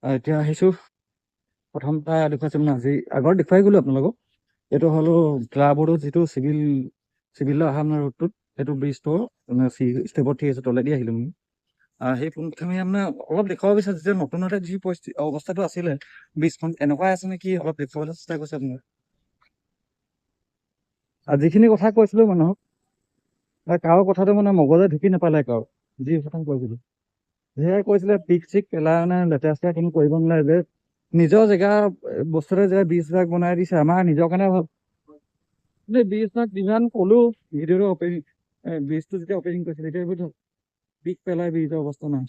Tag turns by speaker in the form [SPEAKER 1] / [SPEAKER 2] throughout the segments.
[SPEAKER 1] এতিয়া আহিছোঁ। প্ৰথম তাই দেখুৱাইছে মানে আজি আগত দেখুৱাই গ'লো আপোনালোকক। এইটো হ'লো ক্লাবৰো যিটো চিভিললৈ অহা মানে ৰোডটোত সেইটো ব্ৰিজটো মানে ষ্টেপত ঠিক আছে, তলেদি আহিলোঁ মানে। সেই পোনপ্ৰথমে মানে অলপ দেখুৱাব বিচাৰিছোঁ যে নতুনতে যি পৰিস্থিতি অৱস্থাটো আছিলে ব্ৰিজখন এনেকুৱাই আছে নেকি, অলপ দেখুৱাবলৈ চেষ্টা কৰিছে আপোনাৰ। আৰু যিখিনি কথা কৈছিলোঁ মানুহক, কাৰো কথাটো মানে মগজে ঢুকি নাপালে কাৰো, যি কথা কৈছিলোঁ সেয়াই কৈছিলে পিক চিক পেলাই মানে লেতেৰা চেতেৰা কোনো কৰিব নালাগে, যে নিজৰ জেগা বস্তুতে যে ব্ৰিজবিলাক বনাই দিছে আমাৰ নিজৰ কাৰণে ভাল। কিন্তু ব্ৰিজবিলাক যিমান ক'লো ভিডিঅ'টো অপেনিং ব্ৰিজটো যেতিয়া অপেনিং কৰিছিলে তেতিয়া এইবোৰ পিক পেলাই ব্ৰিজৰ অৱস্থা নাই,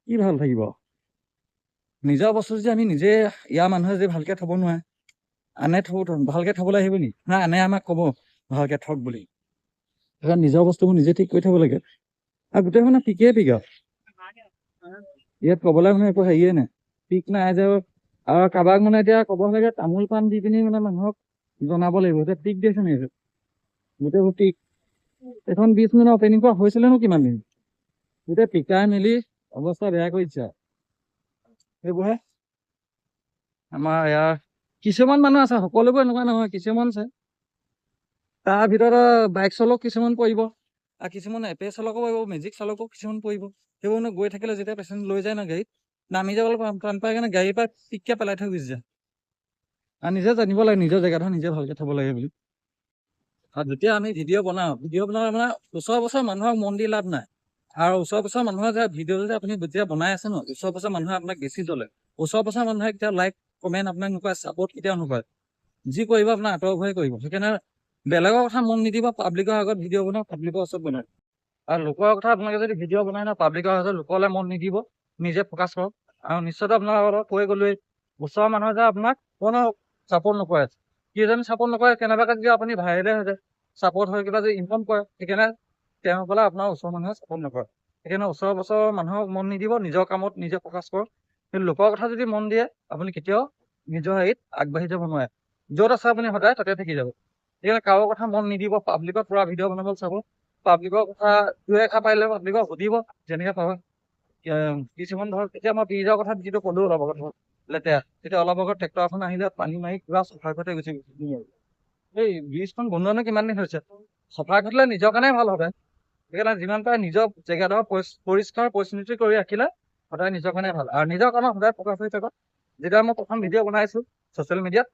[SPEAKER 1] কি ভাল থাকিব? নিজৰ বস্তু যদি আমি নিজে ইয়াৰ মানুহে যদি ভালকে থ'ব নোৱাৰে, আনে ভালকে থ'বলৈ আহিব নি? না আনে আমাক ক'ব ভালকে থক বুলি? সেইকাৰণে নিজৰ বস্তুবোৰ নিজে ঠিক কৰি থ'ব লাগে। আৰু গোটেই মানে পিকেই পিক আৰু ইয়াত ক'বলৈ মানে একো হেৰিয়ে নাই, পিক নাই যে। আৰু কাৰোবাক মানে এতিয়া ক'ব লাগে তামোল পাণ দি পিনি মানে মানুহক জনাব লাগিব এতিয়া পিক দিছে নি? গোটেইবোৰ পিক। এখন ব্ৰিজ মানে অপেনিং কৰা হৈছিলে নো কিমান দিন, গোটেই পিকাই মেলি অৱস্থা বেয়া কৰি দিছে। সেইবোৰহে আমাৰ ইয়াৰ কিছুমান মানুহ আছে, সকলোবোৰ এনেকুৱা নহয়, কিছুমান আছে। তাৰ ভিতৰত বাইক চালক কিছুমান পৰিব, আৰু কিছুমান এপে চালকো পৰিব, মেজিক চালকো কিছুমান পৰিব। সেইবোৰ মানে গৈ থাকিলে যেতিয়া পেচেণ্ট লৈ যায় ন গাড়ীত, নামি যাবলৈ টান পায় কাৰণে গাড়ীৰ পৰা পিককে পেলাই থৈ গুচি যায়। আৰু নিজে জানিব লাগে নিজৰ জেগাটো নিজে ভালকে থ'ব লাগে বুলি। আৰু যেতিয়া আমি ভিডিঅ' বনাওঁ মানে ওচৰ মানুহক মন দি লাভ নাই। আৰু ওচৰ মানুহৰ যে ভিডিঅ' যে আপুনি যেতিয়া বনাই আছে ন, ওচৰ মানুহে আপোনাক বেছি জ্বলে। ওচৰ মানুহে কেতিয়াও লাইক কমেণ্ট আপোনাক নকৰে, ছাপৰ্ট কেতিয়াও নকৰে। যি কৰিব আপোনাৰ আঁতৰ ভয়ে কৰিব। সেইকাৰণে বেলেগৰ কথা মন নিদিব, পাব্লিকৰ আগত ভিডিঅ' বনাওক, পাব্লিকৰ ওচৰত বনাওক। আৰু লোকৰ কথা আপোনালোকে যদি ভিডিঅ' বনাই ন পাব্লিকৰ আগত, লোকলৈ মন নিদিব, নিজে ফ'কাছ কৰক। আৰু নিশ্চয়তো আপোনালোকৰ কৈ গ'লোৱেই, ওচৰৰ মানুহে যে আপোনাক কোনো ছাপৰ্ট নকৰে। কিজনে ছাপৰ্ট নকৰে, কেনেবাকৈ যদি আপুনি ভাইৰেলে হৈ যায়, ছাপৰ্ট হৈ কিবা যদি ইনকাম কৰে, সেইকাৰণে তেওঁসকলে আপোনাৰ ওচৰৰ মানুহে ছাপৰ্ট নকৰে। সেইকাৰণে ওচৰৰ মানুহক মন নিদিব, নিজৰ কামত নিজে ফ'কাছ কৰক। কিন্তু লোকৰ কথা যদি মন দিয়ে, আপুনি কেতিয়াও নিজৰ হেৰিত আগবাঢ়ি যাব নোৱাৰে। য'ত আছে আপুনি সদায় তাতে থাকি যাব। সেইকাৰণে কাৰো কথা মন নিদিব, পাব্লিকত পুৰা ভিডিঅ' বনাবলৈ চাব। পাব্লিকৰ কথা দুই এষাৰ পাৰিলে পাব্লিকক সুধিব, যেনেকে পাব। কিছুমান ধৰক এতিয়া মই ব্ৰিজৰ কথা যিটো ক'লো অলপ আগত লেতেৰা, তেতিয়া অলপ আগত ট্ৰেক্টৰ এখন আহিলে পানী মাৰি কিবা চফা কৰি গুচি গৈছে। এই ব্ৰিজখন বনোৱানো কিমান দিন হৈছে, চফা কৰিলে নিজৰ কাৰণে ভাল হবে। সেইকাৰণে যিমান পাৰে নিজৰ জেগাডোখৰ পৰিষ্কাৰ পৰিচ্ছন্নতা কৰি ৰাখিলে সদায় নিজৰ কাৰণে ভাল। আৰু নিজৰ কামত সদায় ফ'কাছ হৈ থাকক। যেতিয়া মই প্ৰথম ভিডিঅ' বনাইছো ছ'চিয়েল মিডিয়াত,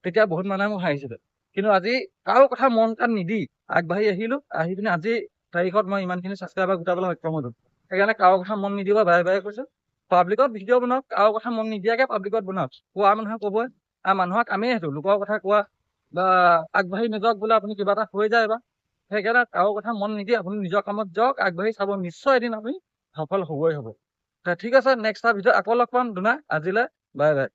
[SPEAKER 1] তেতিয়া বহুত মানুহে মোক হাঁহিছিলে। কিন্তু আজি কাৰো কথা মন কাণ নিদি আগবাঢ়ি আহিলো, আহি পিনে আজি তাৰিখত মই ইমানখিনি ছাবস্ক্ৰাইবাৰ গোটাবলৈ সক্ষম হ'লো। সেইকাৰণে কাৰো কথা মন নিদিব, বাৰে বাৰে কৈছো। পাব্লিকত ভিডিঅ' বনাওক, কাৰো কথা মন নিদিয়াকে পাব্লিকত বনাওক। কোৱা মানুহে ক'বই, আৰু মানুহক কামেই সেইটো লোকৰ কথা কোৱা বা আগবাঢ়ি নাযাওক বোলে আপুনি কিবা এটা হৈ যায় বা। সেইকাৰণে কাৰো কথা মন নিদি আপুনি নিজৰ কামত যাওক, আগবাঢ়ি চাব, নিশ্চয় এদিন আপুনি সফল হ'বই হ'ব। ঠিক আছে, নেক্সট এটা ভিডিঅ' আকৌ লগ পাম দুনা। আজিলৈ বাই বাই।